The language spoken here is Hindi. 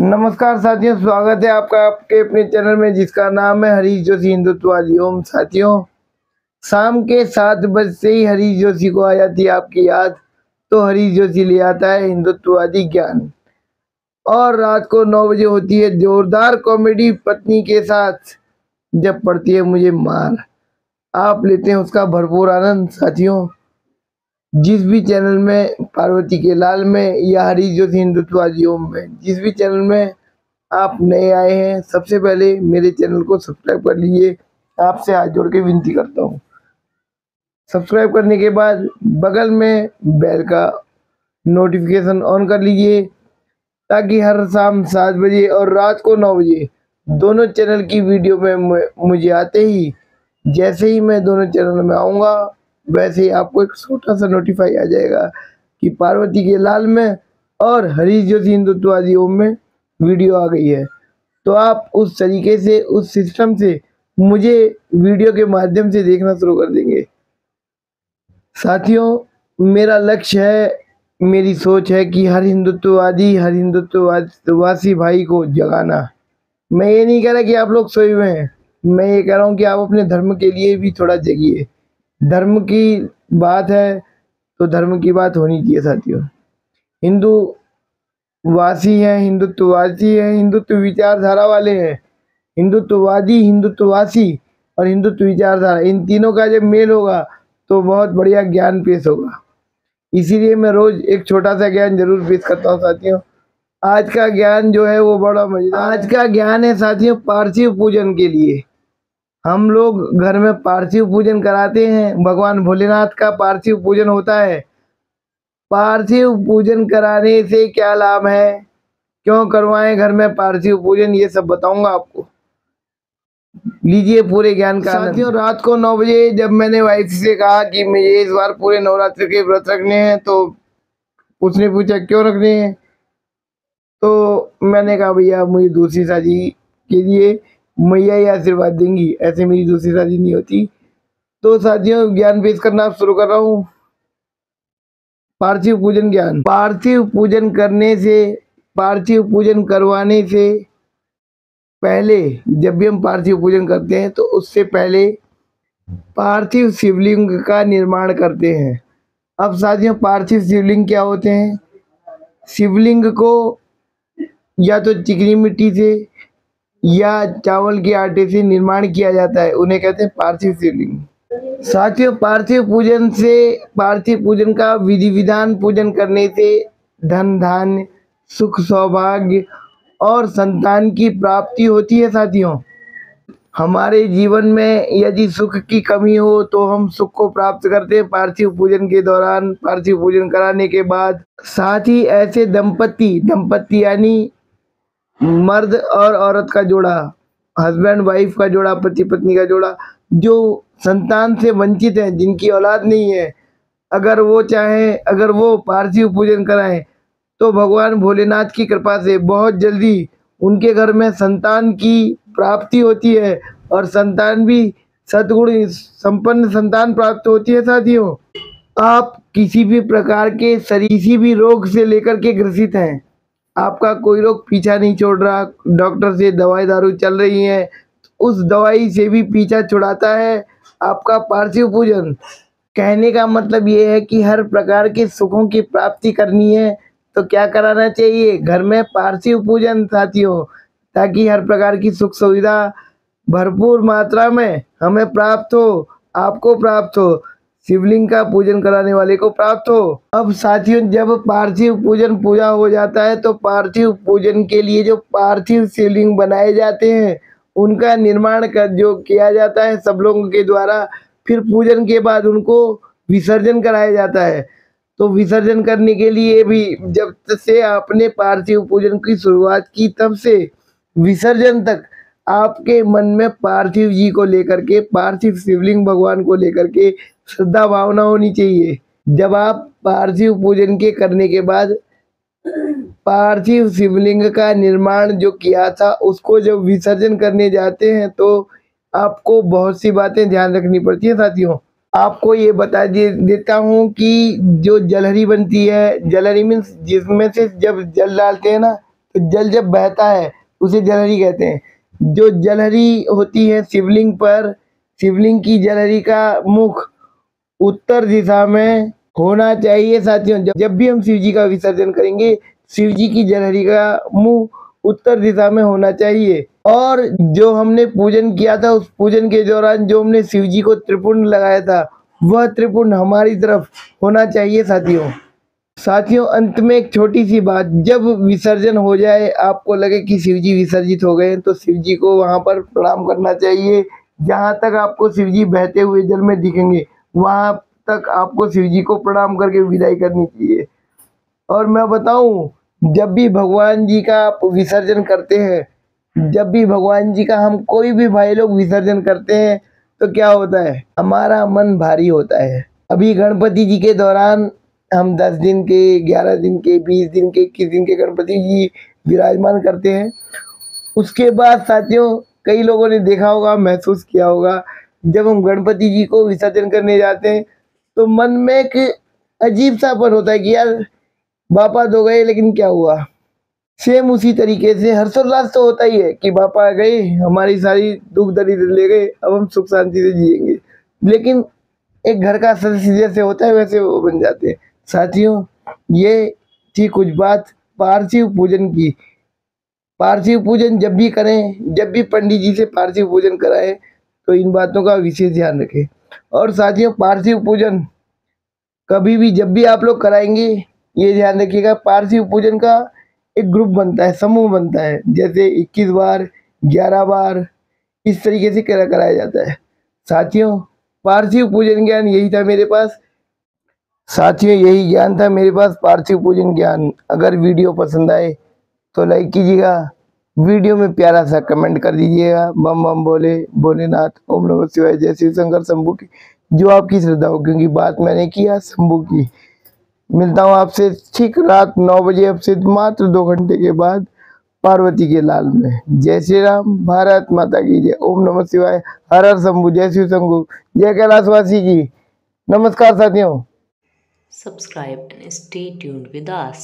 नमस्कार साथियों, स्वागत है आपका आपके अपने चैनल में जिसका नाम है हरीश जोशी हिंदुत्ववादी। ओम साथियों, शाम के 7 बजे से ही हरीश जोशी को आ जाती है आपकी याद, तो हरीश जोशी ले आता है हिंदुत्ववादी ज्ञान। और रात को 9 बजे होती है जोरदार कॉमेडी पत्नी के साथ जब पड़ती है मुझे मार। आप लेते हैं उसका भरपूर आनंद साथियों। जिस भी चैनल में पार्वती के लाल में या हरीश जोशी हिंदुत्ववादी ओम में, जिस भी चैनल में आप नए आए हैं, सबसे पहले मेरे चैनल को सब्सक्राइब कर लीजिए। आपसे हाथ जोड़ के विनती करता हूँ। सब्सक्राइब करने के बाद बगल में बेल का नोटिफिकेशन ऑन कर लीजिए, ताकि हर शाम 7 बजे और रात को 9 बजे दोनों चैनल की वीडियो में मुझे आते ही, जैसे ही मैं दोनों चैनल में आऊँगा, वैसे ही आपको एक छोटा सा नोटिफाई आ जाएगा कि पार्वती के लाल में और हरीश जोशी हिंदुत्ववादी ओम में वीडियो आ गई है। तो आप उस तरीके से, उस सिस्टम से मुझे वीडियो के माध्यम से देखना शुरू कर देंगे। साथियों, मेरा लक्ष्य है, मेरी सोच है कि हर हिंदुत्ववासी भाई को जगाना। मैं ये नहीं कह रहा कि आप लोग सोए हुए हैं, मैं ये कह रहा हूँ कि आप अपने धर्म के लिए भी थोड़ा जगिए। धर्म की बात है तो धर्म की बात होनी चाहिए साथियों। हिंदुत्ववासी हैं, हिंदुत्व विचारधारा वाले हैं। हिंदुत्ववादी, हिंदुत्ववासी और हिंदुत्व विचारधारा, इन तीनों का जब मेल होगा तो बहुत बढ़िया ज्ञान पेश होगा। इसीलिए मैं रोज एक छोटा सा ज्ञान जरूर पेश करता हूँ साथियों। आज का ज्ञान जो है वो बड़ा मजेदार। आज का ज्ञान है साथियों पार्थिव पूजन के लिए। हम लोग घर में पार्थिव पूजन कराते हैं, भगवान भोलेनाथ का पार्थिव पूजन होता है। पार्थिव पूजन कराने से क्या लाभ है, क्यों करवाएं घर में पार्थिव पूजन, ये सब बताऊंगा आपको। लीजिए पूरे ज्ञान का साथियों। रात को 9 बजे जब मैंने वाइफ से कहा कि मुझे इस बार पूरे नवरात्र के व्रत रखने हैं, तो उसने पूछा क्यों रखने हैं, तो मैंने कहा भैया मुझे दूसरी शादी के लिए मैया ही आशीर्वाद देंगी, ऐसे मेरी दूसरी शादी नहीं होती। तो साथियों, ज्ञान पेश करना शुरू कर रहा हूँ। पार्थिव पूजन ज्ञान। पार्थिव पूजन करने से, पार्थिव पूजन करवाने से पहले, जब भी हम पार्थिव पूजन करते हैं तो उससे पहले पार्थिव शिवलिंग का निर्माण करते हैं। अब साथियों, पार्थिव शिवलिंग क्या होते हैं? शिवलिंग को या तो चिकनी मिट्टी से या चावल के आटे से निर्माण किया जाता है, उन्हें कहते हैं पार्थिव शिवलिंग। साथियों, पार्थिव पूजन से, पार्थिव पूजन का विधि विधान पूजन करने से धन धान्य, सुख सौभाग्य और संतान की प्राप्ति होती है साथियों। हमारे जीवन में यदि सुख की कमी हो तो हम सुख को प्राप्त करते हैं पार्थिव पूजन के दौरान, पार्थिव पूजन कराने के बाद। साथ ही ऐसे दंपत्ति यानी मर्द और औरत का जोड़ा, हस्बैंड वाइफ का जोड़ा, पति पत्नी का जोड़ा, जो संतान से वंचित हैं, जिनकी औलाद नहीं है, अगर वो चाहें, अगर वो पार्थिव पूजन कराएं तो भगवान भोलेनाथ की कृपा से बहुत जल्दी उनके घर में संतान की प्राप्ति होती है और संतान भी सद्गुण संपन्न संतान प्राप्त होती है साथियों। आप किसी भी प्रकार के शरीर, किसी भी रोग से लेकर के ग्रसित हैं, आपका कोई रोग पीछा नहीं छोड़ रहा, डॉक्टर से दवाई दारू चल रही है, उस दवाई से भी पीछा छुड़ाता है आपका पार्थिव पूजन। कहने का मतलब ये है कि हर प्रकार के सुखों की प्राप्ति करनी है तो क्या कराना चाहिए? घर में पार्थिव पूजन साथियों, ताकि हर प्रकार की सुख सुविधा भरपूर मात्रा में हमें प्राप्त हो, आपको प्राप्त हो, शिवलिंग का पूजन कराने वाले को प्राप्त हो। अब साथियों, जब पार्थिव पूजन पूजा हो जाता है तो पार्थिव पूजन के लिए जो पार्थिव शिवलिंग बनाए जाते हैं उनका निर्माण कर जो किया जाता है सब लोगों के द्वारा, फिर पूजन के बाद उनको विसर्जन कराया जाता है। तो विसर्जन करने के लिए भी, जब से आपने पार्थिव पूजन की शुरुआत की तब से विसर्जन तक आपके मन में पार्थिव जी को लेकर के, पार्थिव शिवलिंग भगवान को लेकर के श्रद्धा भावना होनी चाहिए। जब आप पार्थिव पूजन के करने के बाद पार्थिव शिवलिंग का निर्माण जो किया था उसको जब विसर्जन करने जाते हैं तो आपको बहुत सी बातें ध्यान रखनी पड़ती है साथियों। आपको ये बता देता हूँ कि जो जलहरी बनती है, जलहरी मीन्स जिसमें से जब जल डालते हैं ना तो जल जब बहता है उसे जलहरी कहते हैं। जो जलहरी होती है शिवलिंग पर, शिवलिंग की जलहरी का मुख उत्तर दिशा में होना चाहिए साथियों। जब भी हम शिव जी का विसर्जन करेंगे, शिव जी की जलहरी का मुंह उत्तर दिशा में होना चाहिए। और जो हमने पूजन किया था, उस पूजन के दौरान जो हमने शिव जी को त्रिपुंड लगाया था, वह त्रिपुंड हमारी तरफ होना चाहिए साथियों। साथियों, अंत में एक छोटी सी बात, जब विसर्जन हो जाए, आपको लगे कि शिव जी विसर्जित हो गए, तो शिव जी को वहां पर प्रणाम करना चाहिए। जहां तक आपको शिव जी बहते हुए जल में दिखेंगे, वहां तक आपको शिव जी को प्रणाम करके विदाई करनी चाहिए। और मैं बताऊं, जब भी भगवान जी का आप विसर्जन करते हैं, जब भी भगवान जी का हम कोई भी भाई लोग विसर्जन करते हैं, तो क्या होता है, हमारा मन भारी होता है। अभी गणपति जी के दौरान हम 10 दिन के, 11 दिन के, 20 दिन के, 21 दिन के गणपति जी विराजमान करते हैं। उसके बाद साथियों, कई लोगों ने देखा होगा, महसूस किया होगा, जब हम गणपति जी को विसर्जन करने जाते हैं तो मन में एक अजीब सापन होता है कि यार बापा तो गए, लेकिन क्या हुआ। सेम उसी तरीके से हर्षोल्लास तो होता ही है कि बापा गए, हमारी सारी दुख दरिद्र ले गए, अब हम सुख शांति से जिएंगे। लेकिन एक घर का सदस्य जैसे होता है, वैसे वो बन जाते हैं। साथियों, ये थी कुछ बात पार्थिव पूजन की। पार्थिव पूजन जब भी करें, जब भी पंडित जी से पार्थिव पूजन कराएं, तो इन बातों का विशेष ध्यान रखें। और साथियों, पार्थिव पूजन कभी भी जब भी आप लोग कराएंगे, ये ध्यान रखिएगा, पार्थिव पूजन का एक ग्रुप बनता है, समूह बनता है। जैसे 21 बार, 11 बार, इस तरीके से कराया जाता है। साथियों, पार्थिव पूजन ज्ञान यही था मेरे पास। साथियों, यही ज्ञान था मेरे पास, पार्थिव पूजन ज्ञान। अगर वीडियो पसंद आए तो लाइक कीजिएगा, वीडियो में प्यारा सा कमेंट कर दीजिएगा। बम बम बोले भोलेनाथ, ओम नमः शिवाय, जय शिव शंकर शंभू की, जो आपकी श्रद्धा हो, क्योंकि बात मैंने किया शंभू की। मिलता हूँ आपसे ठीक रात 9 बजे, अब से मात्र 2 घंटे के बाद, पार्वती के लाल में। जय श्री राम, भारत माता की जय, ओम नमः शिवाय, हर हर शंभू, जय शिव शंभू, जय कैलाशवासी की। नमस्कार साथियों। Subscribe and stay tuned with us.